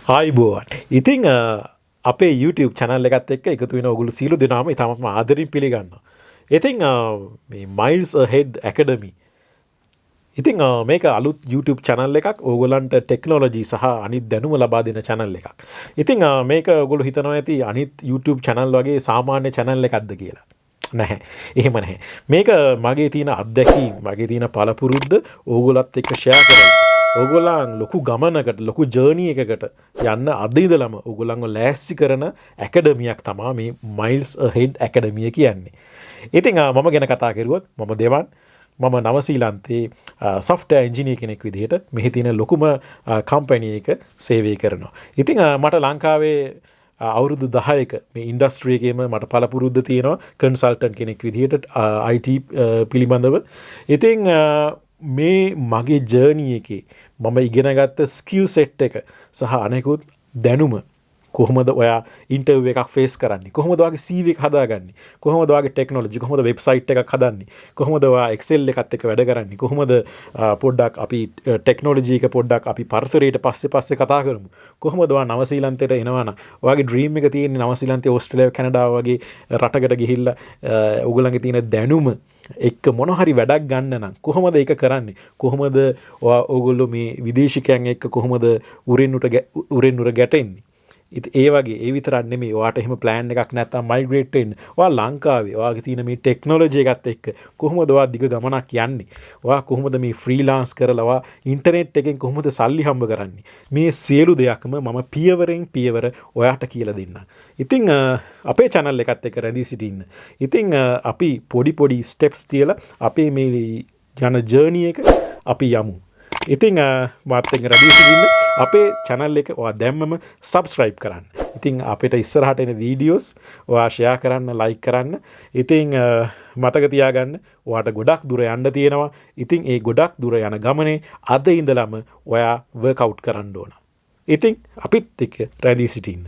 ආයිබෝවන්. ඉතින් අපේ YouTube channel එකත් එක්ක එකතු වෙන ඔයගොල්ලෝ සියලු දෙනාම ඉතාමත්ම ආදරෙන් පිළිගන්නවා. ඉතින් මේ Miles Ahead Academy. ඉතින් මේක අලුත් YouTube channel එකක්. ඕගොල්ලන්ට ටෙක්නොලොජි සහ අනිත් දැනුම ලබා දෙන channel එකක්. ඉතින් මේක ඔයගොල්ලෝ හිතනවා ඇති අනිත් YouTube channel වගේ සාමාන්‍ය channel එකක්ද කියලා. නැහැ. එහෙම නැහැ. මේක මගේ තියෙන අත්දැකීම්, මගේ තියෙන පළපුරුද්ද ඕගොල්ලොත් එක්ක share කරලා ඕගොල්ලන් ලොකු ගමනකට ලොකු ජර්නි එකකට යන්න අද ඉඳලම ඕගොල්ලන්ව ලෑස්ති කරන ඇකඩමියක් තමයි මේ Miles Ahead Academy කියන්නේ. ඉතින් මම ගැන කතා කරුවොත් මම දෙවන් මම නවසීලන්තේ software engineer කෙනෙක් විදිහට මෙහි තියෙන ලොකුම කම්පැනි එක සේවය කරනවා. ඉතින් මට ලංකාවේ අවුරුදු 10ක මේ ඉන්ඩස්ට්‍රි එකේම මට පළපුරුද්ද තියෙනවා කන්සල්ටන්ට් කෙනෙක් විදිහට IT පිළිබඳව. ඉතින් මේ මගේ ජර්නි එකේ මම ඉගෙන ගත්ත ස්කිල් සෙට් එක සහ අනෙකුත් දැනුම කොහොමද ඔයා ඉන්ටර්විව් එකක් ෆේස් කරන්නේ, කොහොමද ඔයාගේ CV එක හදාගන්නේ, කොහොමද ඔයාගේ ටෙක්නොලොජි, කොහොමද වෙබ්සයිට් එකක් හදන්නේ, කොහොමද ඔයා Excel එකත් එක්ක වැඩ කරන්නේ, කොහොමද පොඩ්ඩක් අපි ටෙක්නොලොජි එක පොඩ්ඩක් අපි පරතරයට පස්සේ කතා කරමු, කොහොමද ඔයා නවසීලන්තයට එනවනම් ඔයාගේ ඩ්‍රීම් එක තියෙන්නේ නවසීලන්තේ ඕස්ට්‍රේලියාව කැනඩාව වගේ රටකට ගිහිල්ලා ඔයගොල්ලන්ගේ තියෙන දැනුම එක්ක මොන හරි වැඩක් ගන්න නම් කොහොමද ඒක කරන්නේ, කොහොමද ඔයගොල්ලෝ මේ විදේශිකයන් එක්ක කොහොමද උරෙන් උර ගැටෙන්නේ. ඒ වගේ ඒ විතරක් නෙමෙයි ඔයාට එහෙම ප්ලෑන් එකක් නැත්තම් මයිග්‍රේට් වෙන්න. ඔයා ලංකාවේ ඔයාගේ තියෙන මේ ටෙක්නොලොජි එකත් එක්ක කොහොමද ඔයා දිග ගමනක් යන්නේ? ඔයා කොහොමද මේ ෆ්‍රීලාන්ස් කරලා ඔයා ඉන්ටර්නෙට් එකෙන් කොහොමද සල්ලි හම්බ කරන්නේ? මේ සියලු දෙයක්ම මම පියවරෙන් පියවර ඔයාට කියලා දෙන්නම්. ඉතින් අපේ channel එකත් එක්ක රැඳී සිටින්න. ඉතින් අපි පොඩි ස්ටෙප්ස් තියලා අපේ මේ යන ජර්නි එක අපි යමු. ඉතින් මාත් එක්ක රැඳී සිටින්න. අපේ channel එක ඔයා දැම්මම subscribe කරන්න. ඉතින් අපිට ඉස්සරහට එන වීඩියෝස් ඔයා share කරන්න, like කරන්න. ඉතින් මතක තියාගන්න ඔයාට ගොඩක් දුර යන්න තියෙනවා. ඉතින් ඒ ගොඩක් දුර යන ගමනේ අද ඉඳලම ඔයා workout කරන්න ඕන. ඉතින් අපිත් එක්ක රැඳී සිටින්න.